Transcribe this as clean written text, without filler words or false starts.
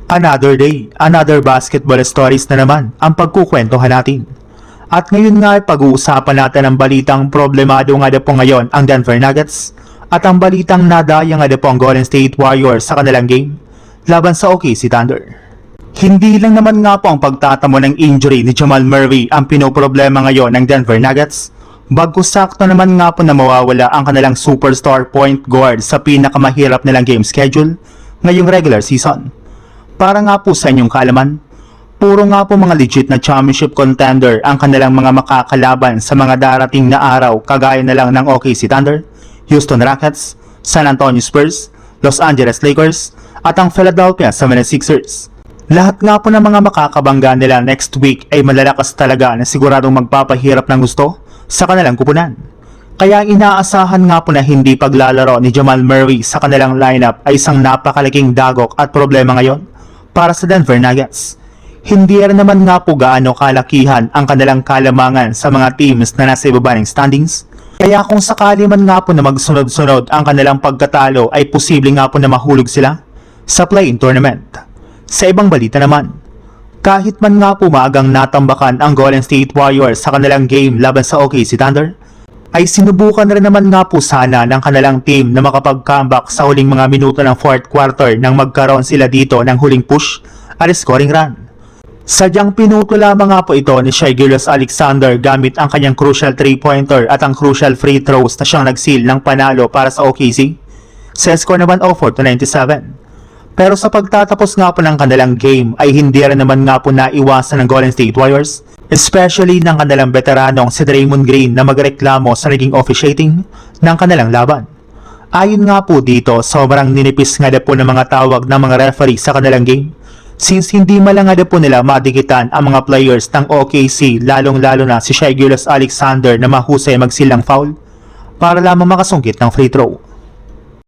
Another day, another basketball stories na naman ang pagkukwentuhan natin. At ngayon nga ay pag-uusapan natin ang balitang problemado nga po ngayon ang Denver Nuggets at ang balitang nadaya nga po ang Golden State Warriors sa kanilang game laban sa OKC Thunder. Hindi lang naman nga po ang pagtatamo ng injury ni Jamal Murray ang pinoproblema ngayon ng Denver Nuggets, bagkus sakto naman nga po na mawawala ang kanilang superstar point guard sa pinakamahirap nilang game schedule ngayong regular season. Para nga po sa inyong kaalaman, puro nga po mga legit na championship contender ang kanilang mga makakalaban sa mga darating na araw kagaya na lang ng OKC Thunder, Houston Rockets, San Antonio Spurs, Los Angeles Lakers at ang Philadelphia 76ers. Lahat nga po ng mga makakabangga nila next week ay malalakas talaga na siguradong magpapahirap ng gusto sa kanilang kupunan. Kaya inaasahan nga po na hindi paglalaro ni Jamal Murray sa kanilang lineup ay isang napakalaking dagok at problema ngayon para sa Denver Nuggets. Hindi rin naman nga po gaano kalakihan ang kanilang kalamangan sa mga teams na nasa ibaba ng standings. Kaya kung sakali man nga po na magsunod-sunod ang kanilang pagkatalo ay posible nga po na mahulog sila sa play-in tournament. Sa ibang balita naman, kahit man nga po maagang natambakan ang Golden State Warriors sa kanilang game laban sa OKC Thunder, ay sinubukan rin naman nga po sana ng kanilang team na makapag-comeback sa huling mga minuto ng fourth quarter nang magkaroon sila dito ng huling push at scoring run. Sadyang pinuto lamang nga po ito ni Shai Gilgeous-Alexander gamit ang kanyang crucial 3-pointer at ang crucial free throws na siyang nag-seal ng panalo para sa OKC. Sa score naman 104-97. Pero sa pagtatapos nga po ng kanilang game ay hindi rin naman nga po naiwasan ng Golden State Warriors, especially ng kanilang veteranong si Draymond Green na magreklamo sa naging officiating ng kanilang laban. Ayon nga po dito, sobrang ninipis nga po ng mga tawag ng mga referee sa kanilang game, since hindi malang nga po nila madikitan ang mga players ng OKC, lalong-lalo na si Shai Gilgeous-Alexander na mahusay magsilang foul para lamang makasungkit ng free throw.